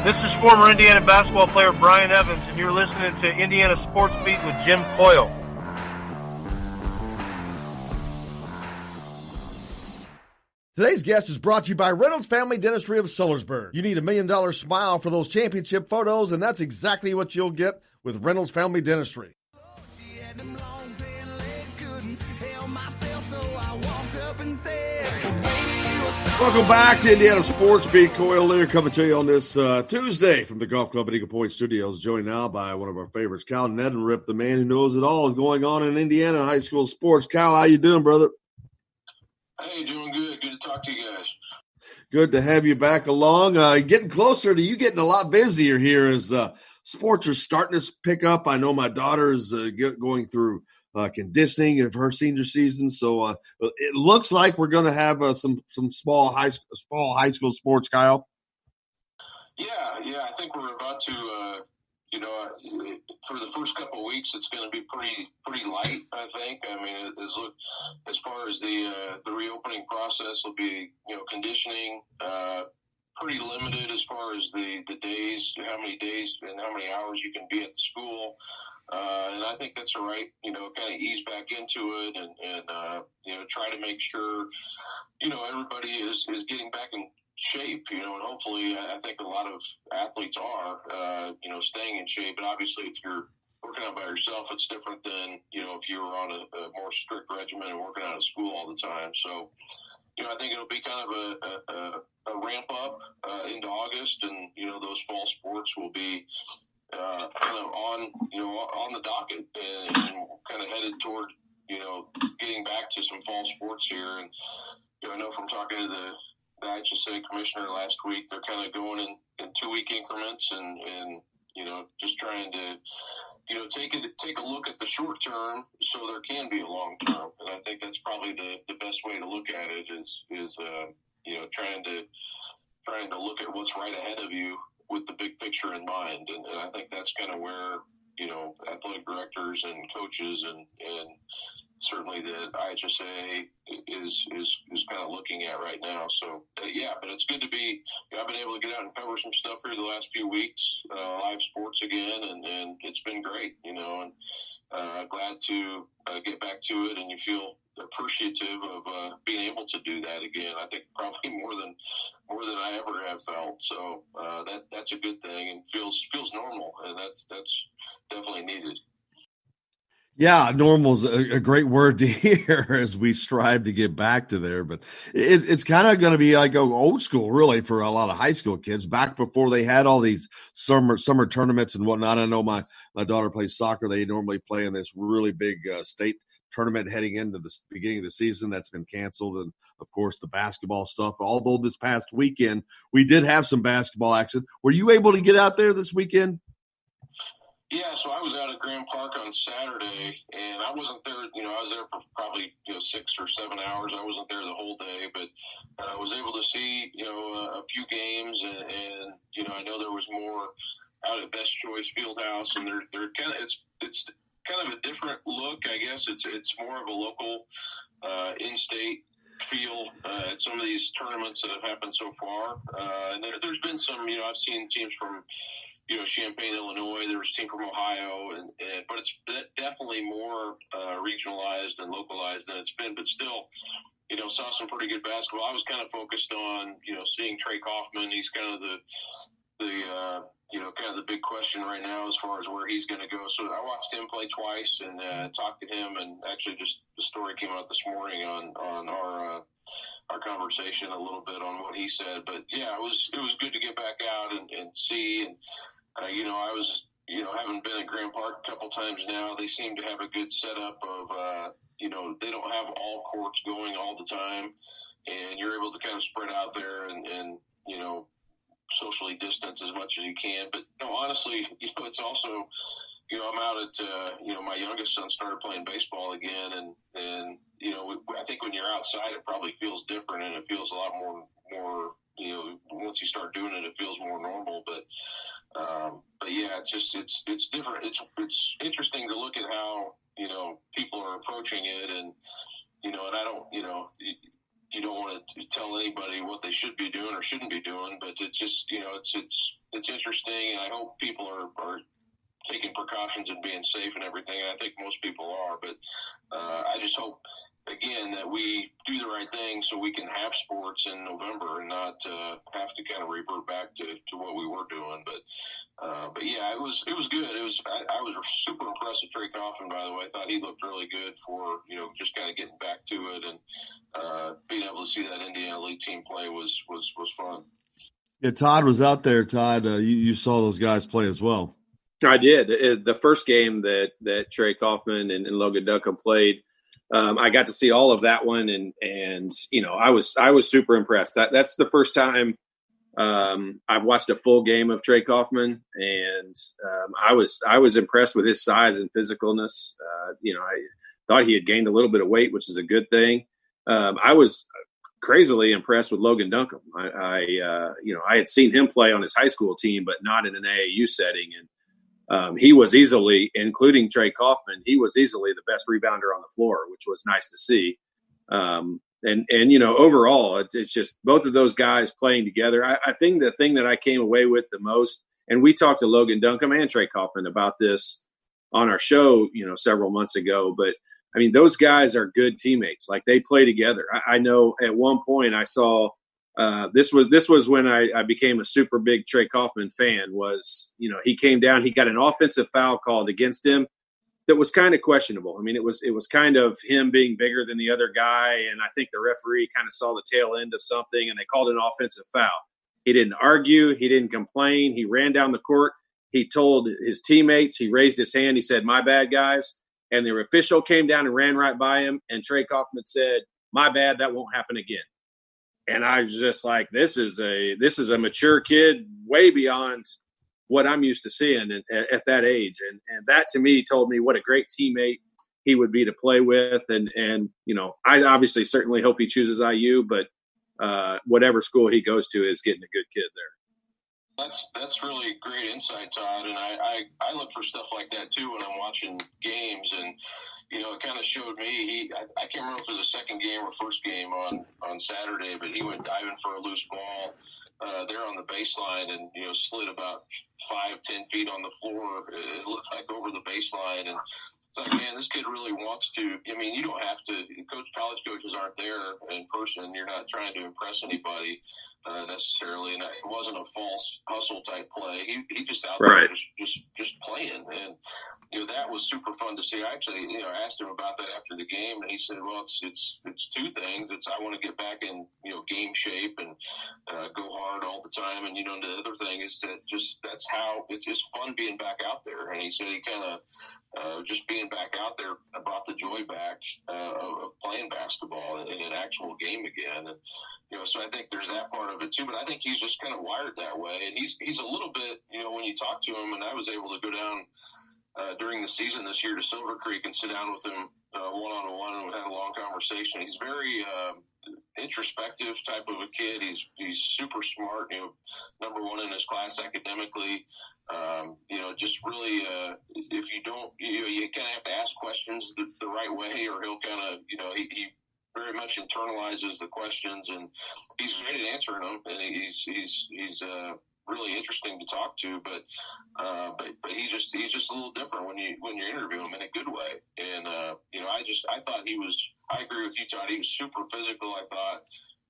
This is former Indiana basketball player Brian Evans, and you're listening to Indiana Sports Beat with Jim Coyle. Today's guest is brought to you by Reynolds Family Dentistry of Sellersburg. You need $1 million smile for those championship photos, and that's exactly what you'll get with Reynolds Family Dentistry. Welcome back to Indiana Sports Beat. Coyle Lear coming to you on this Tuesday from the Golf Club at Eagle Point Studios, joined now by one of our favorites, Cal Nedenrip, the man who knows it all is going on in Indiana high school sports. Cal, how you doing, brother? Hey, doing good. Good to talk to you guys. Good to have you back along. Getting closer to you getting a lot busier here as sports are starting to pick up. I know my daughter's going through conditioning of her senior season, so it looks like we're going to have some small high school sports, Kyle. Yeah. I think we're about to. For the first couple of weeks, it's going to be pretty light. I think. I mean, as far as the reopening process will be, conditioning. Pretty limited as far as the days, how many days and how many hours you can be at the school. And I think that's all right, kind of ease back into it and try to make sure, everybody is getting back in shape, and hopefully I think a lot of athletes are, staying in shape. But obviously if you're working out by yourself, it's different than, if you were on a more strict regimen and working out of school all the time. So, I think it'll be kind of a ramp up into August, and those fall sports will be kind of on the docket and kind of headed toward getting back to some fall sports here. And I know from talking to the IHSA commissioner last week, they're kind of going in 2-week increments and just trying to take a look at the short term so there can be a long term. And I think that's probably the best way to look at it is trying to look at what's right ahead of you with the big picture in mind. And I think that's kind of where, athletic directors and coaches and certainly the IHSA is kind of looking at right now. So, but it's good to be, I've been able to get out and cover some stuff here the last few weeks, live sports again, and it's been great, and glad to get back to it, and you feel appreciative of being able to do that again. I think probably more than I ever have felt. So that's a good thing and feels normal, and that's definitely needed. Yeah, normal's a great word to hear as we strive to get back to there. But it's kind of going to be like old school, really, for a lot of high school kids. Back before they had all these summer tournaments and whatnot. I know my daughter plays soccer. They normally play in this really big state tournament heading into the beginning of the season. That's been canceled. And, of course, the basketball stuff. Although this past weekend we did have some basketball action. Were you able to get out there this weekend? Yeah, so I was out at Grand Park on Saturday, and I wasn't there, I was there for probably, 6 or 7 hours. I wasn't there the whole day, but I was able to see, a few games, and I know there was more out at Best Choice Fieldhouse, and they're kind of, it's kind of a different look, I guess. It's more of a local, in-state feel at some of these tournaments that have happened so far. And there's been some, I've seen teams from, Champaign, Illinois. There was a team from Ohio, but it's definitely more regionalized and localized than it's been. But still, saw some pretty good basketball. I was kind of focused on, seeing Trey Kaufman. He's kind of kind of the big question right now as far as where he's going to go. So I watched him play twice and talked to him, and actually just the story came out this morning on our conversation a little bit on what he said. But yeah, it was good to get back out and see. And I was, having been at Grand Park a couple times now, they seem to have a good setup of, they don't have all courts going all the time, and you're able to kind of spread out there and socially distance as much as you can. But, honestly, it's also, I'm out at, my youngest son started playing baseball again, and I think when you're outside, it probably feels different, and it feels a lot more, once you start doing it, it feels more normal. But yeah, it's different. It's interesting to look at how, people are approaching it, and, and I don't, you don't want to tell anybody what they should be doing or shouldn't be doing, but it's just, it's interesting, and I hope people are taking precautions and being safe and everything. And I think most people are, but I just hope, again, that we do the right thing so we can have sports in November and not have to kind of revert back to what we were doing. But yeah, it was good. I was super impressed with Trey Coffin, by the way. I thought he looked really good for, just kind of getting back to it, and being able to see that Indiana League team play was fun. Yeah, Todd was out there. Todd, you saw those guys play as well. I did. The first game that Trey Kaufman and Logan Duncombe played, I got to see all of that one, and I was super impressed. That's the first time I've watched a full game of Trey Kaufman, and I was impressed with his size and physicalness. I thought he had gained a little bit of weight, which is a good thing. I was crazily impressed with Logan Duncombe. I had seen him play on his high school team, but not in an AAU setting, and he was easily, including Trey Kaufman, he was easily the best rebounder on the floor, which was nice to see. Overall, it's just both of those guys playing together. I think the thing that I came away with the most, and we talked to Logan Duncombe and Trey Kaufman about this on our show, several months ago, but I mean, those guys are good teammates. Like, they play together. I know at one point I saw this was when I became a super big Trey Kaufman fan. Was, he came down, he got an offensive foul called against him that was kind of questionable. I mean, it was kind of him being bigger than the other guy, and I think the referee kind of saw the tail end of something, and they called an offensive foul. He didn't argue, he didn't complain, he ran down the court, he told his teammates, he raised his hand, he said, "My bad, guys," and the official came down and ran right by him, and Trey Kaufman said, "My bad, that won't happen again." And I was just like, this is a mature kid, way beyond what I'm used to seeing at that age. And that, to me, told me what a great teammate he would be to play with. And I obviously certainly hope he chooses IU, but whatever school he goes to is getting a good kid there. That's really great insight, Todd. And I look for stuff like that too when I'm watching games, and it kind of showed me. I can't remember if it was the second game or first game on Saturday, but he went diving for a loose ball there on the baseline, and slid about 5-10 feet on the floor. It looked like over the baseline, and it's like, man, this kid really wants to. I mean, you don't have to. College coaches aren't there in person. You're not trying to impress anybody necessarily, and it wasn't a false hustle type play. He just out there just playing, and that was super fun to see. I actually asked him about that after the game, and he said, "Well, it's two things. It's I want to get back in game shape and go hard all the time, and the other thing is that that's how it's just fun being back out there." And he said he kind of just being back out there brought the joy back of playing basketball in an actual game again. And so I think there's that part of it too. But I think he's just kind of wired that way, and he's a little bit when you talk to him, and I was able to go down during the season this year to Silver Creek and sit down with him one-on-one, and we had a long conversation. He's very introspective type of a kid. He's super smart, number one in his class academically. Just really, if you don't, you kind of have to ask questions the right way, or he'll kind of, he very much internalizes the questions, and he's great at answering them, and he's really interesting to talk to, but he's just a little different when you interview him in a good way. And I thought I agree with you, Todd. He was super physical. I thought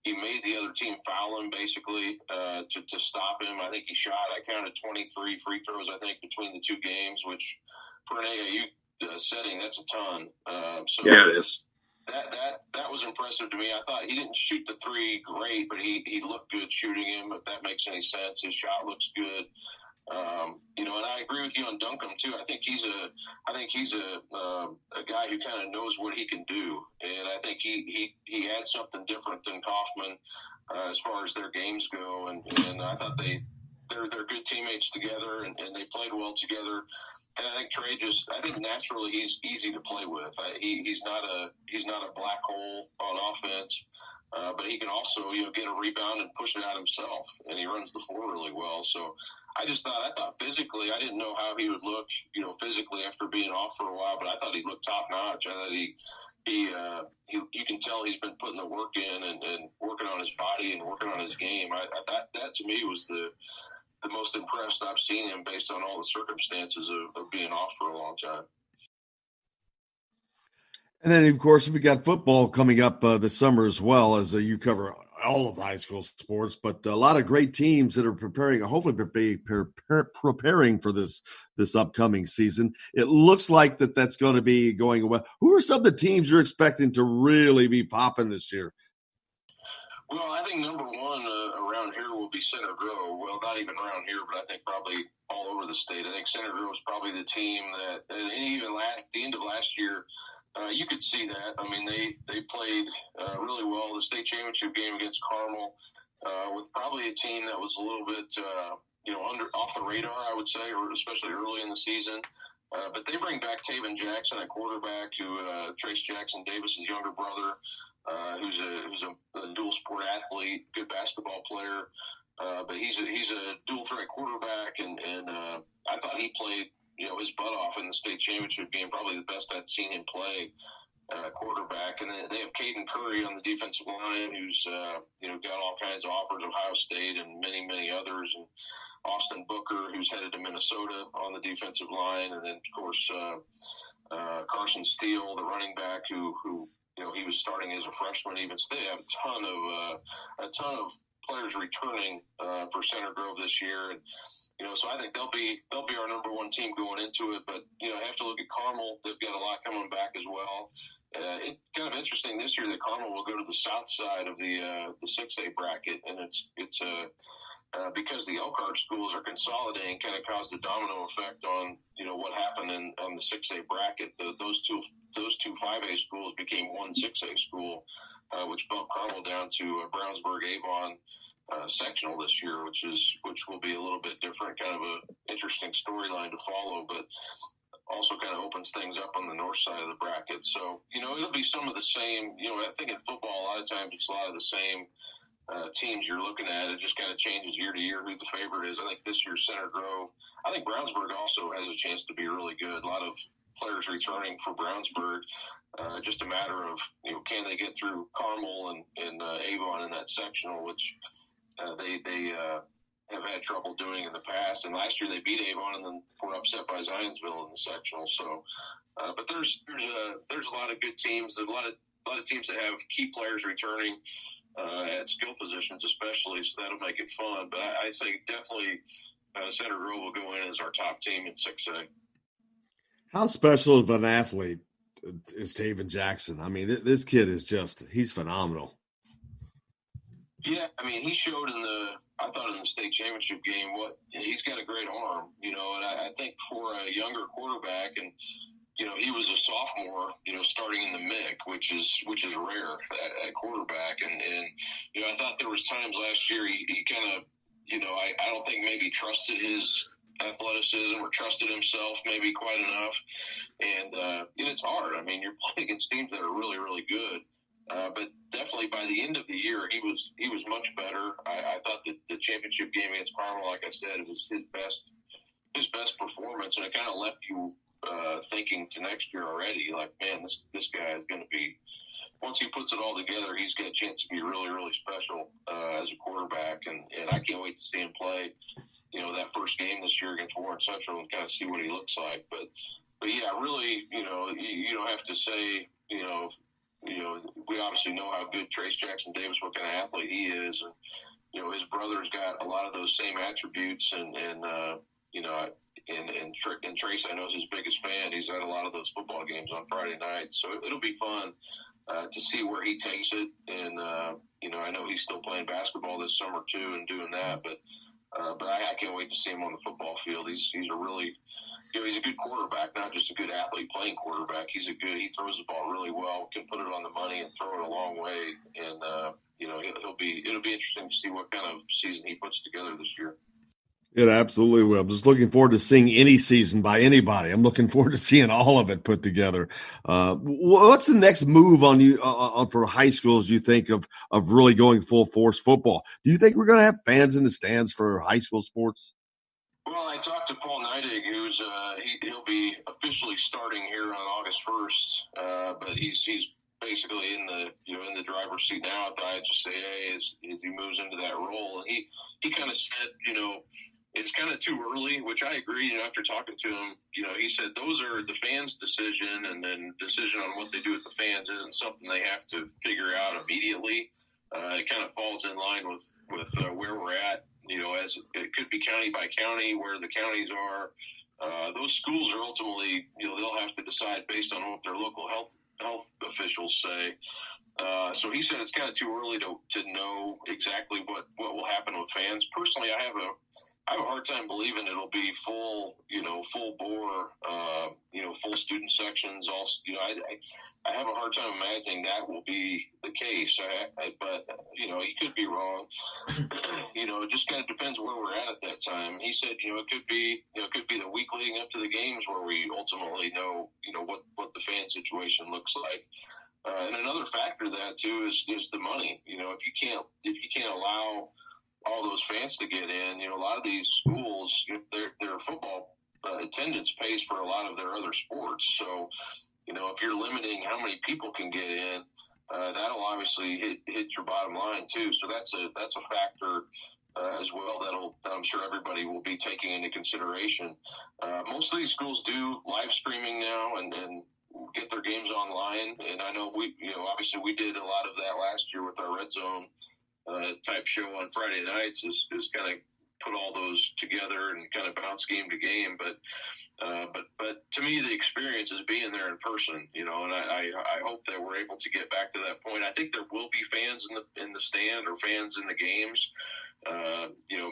he made the other team foul him basically to stop him. I think he shot, I counted 23 free throws, I think, between the two games, which for an AAU setting, that's a ton. Yeah, it is. That was impressive to me. I thought he didn't shoot the three great, but he looked good shooting him, if that makes any sense. His shot looks good. And I agree with you on Duncombe too. I think he's a guy who kind of knows what he can do, and I think he adds something different than Kaufman as far as their games go. And I thought they're good teammates together, and they played well together. And I think Trey I think naturally he's easy to play with. He's not a black hole on offense, but he can also get a rebound and push it out himself, and he runs the floor really well. So I thought physically, I didn't know how he would look, physically after being off for a while, but I thought he looked top notch. I thought he you can tell he's been putting the work in and working on his body and working on his game. That to me was the most impressed I've seen him based on all the circumstances of being off for a long time. And then, of course, we got football coming up this summer as well, as you cover all of high school sports. But a lot of great teams that are preparing, hopefully preparing for this upcoming season. It looks like that's going to be going well. Who are some of the teams you're expecting to really be popping this year? Well, I think number one around here will be Center Grove. Well, not even around here, but I think probably all over the state. I think Center Grove is probably the team that, and even the end of last year, you could see that. I mean, they played really well. The state championship game against Carmel with probably a team that was a little bit, off the radar, I would say, or especially early in the season. But they bring back Taven Jackson, a quarterback who Trace Jackson Davis's younger brother, who's a dual sport athlete, good basketball player. But he's a dual threat quarterback, and I thought he played his butt off in the state championship game, probably the best I'd seen him play quarterback. And they have Caden Curry on the defensive line, who's got all kinds of offers, Ohio State and many others, and Austin Booker, who's headed to Minnesota on the defensive line, and then of course Carson Steele, the running back, who he was starting as a freshman. Even so, they have a ton of players returning for Center Grove this year, and so I think they'll be our number one team going into it. But I have to look at Carmel. They've got a lot coming back as well. It's kind of interesting this year that Carmel will go to the south side of the 6A bracket, and it's because the Elkhart schools are consolidating, kind of caused a domino effect on what happened on the 6A bracket. Those two 5A schools became one 6A school, which bumped Carmel down to Brownsburg Avon sectional this year, which will be a little bit different, kind of a interesting storyline to follow, but also kind of opens things up on the north side of the bracket. So it'll be some of the same. I think in football a lot of times it's a lot of the same teams you're looking at. It just kind of changes year to year who the favorite is. I think this year's Center Grove. I think Brownsburg also has a chance to be really good. A lot of players returning for Brownsburg. Just a matter of can they get through Carmel and Avon in that sectional, which they have had trouble doing in the past. And last year they beat Avon and then were upset by Zionsville in the sectional. So, but there's a lot of good teams. There's a lot of teams that have key players returning. At skill positions especially, so that'll make it fun. But I say definitely Center Grove will go in as our top team in 6A. How special of an athlete is Taven Jackson? I mean, this kid is he's phenomenal. Yeah, I mean, he showed in the state championship game he's got a great arm, and I think for a younger quarterback, and he was a sophomore, starting in the MIC, which is rare at quarterback. And I thought there was times last year he kind of, I don't think maybe trusted his athleticism or trusted himself maybe quite enough. And it's hard. I mean, you're playing against teams that are really, really good. But definitely by the end of the year, he was much better. I thought that the championship game against Carmel, like I said, it was his best performance. And it kind of left you thinking to next year already, like, man, this guy is going to be, once he puts it all together, he's got a chance to be really, really special as a quarterback. And I can't wait to see him play, that first game this year against Warren Central and kind of see what he looks like. But yeah, really, you don't have to say, we obviously know how good Trace Jackson Davis, what kind of athlete he is. And, his brother's got a lot of those same attributes and Trace, I know, is his biggest fan. He's at a lot of those football games on Friday nights. So it'll be fun to see where he takes it. And, I know he's still playing basketball this summer too and doing that. But I can't wait to see him on the football field. He's a really, he's a good quarterback, not just a good athlete playing quarterback. He throws the ball really well, can put it on the money and throw it a long way. And, it'll be interesting to see what kind of season he puts together this year. It absolutely will. I'm just looking forward to seeing any season by anybody. I'm looking forward to seeing all of it put together. What's the next move on you for high schools? You think of really going full force football? Do you think we're going to have fans in the stands for high school sports? Well, I talked to Paul Neidig, who's he'll be officially starting here on August 1st, but he's basically in the driver's seat now. I'd just say, hey, as he moves into that role, and he kind of said, it's kind of too early, which I agree. And after talking to him, he said those are the fans' decision, and then decision on what they do with the fans isn't something they have to figure out immediately. It kind of falls in line with where we're at. As it could be county by county where the counties are. Those schools are ultimately, they'll have to decide based on what their local health officials say. So he said it's kind of too early to know exactly what will happen with fans. Personally, I have a hard time believing it'll be full bore, full student sections. Also, I have a hard time imagining that will be the case. But he could be wrong. It just kind of depends where we're at that time. He said, it could be the week leading up to the games where we ultimately know, what the fan situation looks like. And another factor to that too is the money. If you can't allow all those fans to get in, a lot of these schools, their football attendance pays for a lot of their other sports. So, if you're limiting how many people can get in, that'll obviously hit your bottom line too. So that's a factor as well that I'm sure everybody will be taking into consideration. Most of these schools do live streaming now and get their games online. And I know obviously we did a lot of that last year with our Red Zone type show on Friday nights is kind of put all those together and kind of bounce game to game. But to me, the experience is being there in person, and I hope that we're able to get back to that point. I think there will be fans in the stand or fans in the games,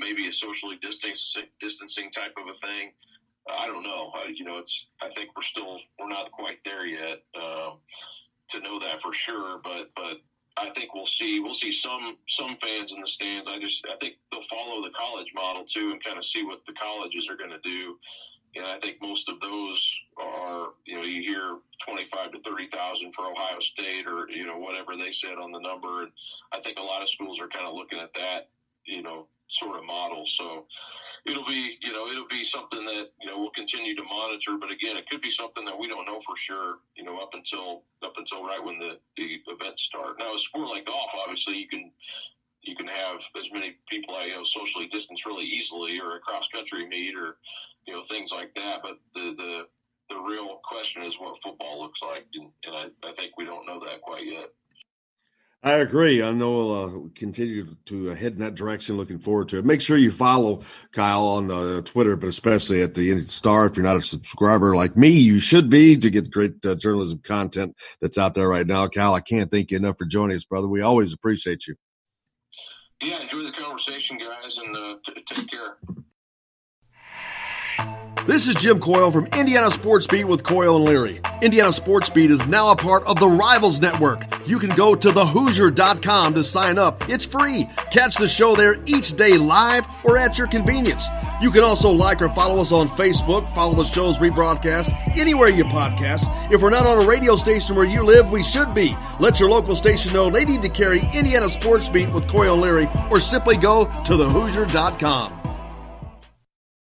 maybe a socially distancing type of a thing. I don't know. I think we're not quite there yet to know that for sure, but I think we'll see some fans in the stands. I think they'll follow the college model too and kind of see what the colleges are going to do. And I think most of those are, you hear 25 to 30,000 for Ohio State or, whatever they said on the number. And I think a lot of schools are kind of looking at that, sort of model. So it'll be something that, we'll continue to monitor. But again, it could be something that we don't know for sure, up until right when the events start. Now, a sport like golf, obviously you can have as many people, socially distance really easily, or a cross country meet or, things like that. But the real question is what football looks like. And I think we don't know that quite yet. I agree. I know we'll continue to head in that direction. Looking forward to it. Make sure you follow Kyle on Twitter, but especially at the IndyStar. If you're not a subscriber like me, you should be to get great journalism content that's out there right now. Kyle, I can't thank you enough for joining us, brother. We always appreciate you. Yeah, enjoy the conversation, guys, and take care. This is Jim Coyle from Indiana Sports Beat with Coyle and Leary. Indiana Sports Beat is now a part of the Rivals Network. You can go to thehoosier.com to sign up. It's free. Catch the show there each day live or at your convenience. You can also like or follow us on Facebook. Follow the show's rebroadcast anywhere you podcast. If we're not on a radio station where you live, we should be. Let your local station know they need to carry Indiana Sports Beat with Coyle and Leary, or simply go to thehoosier.com.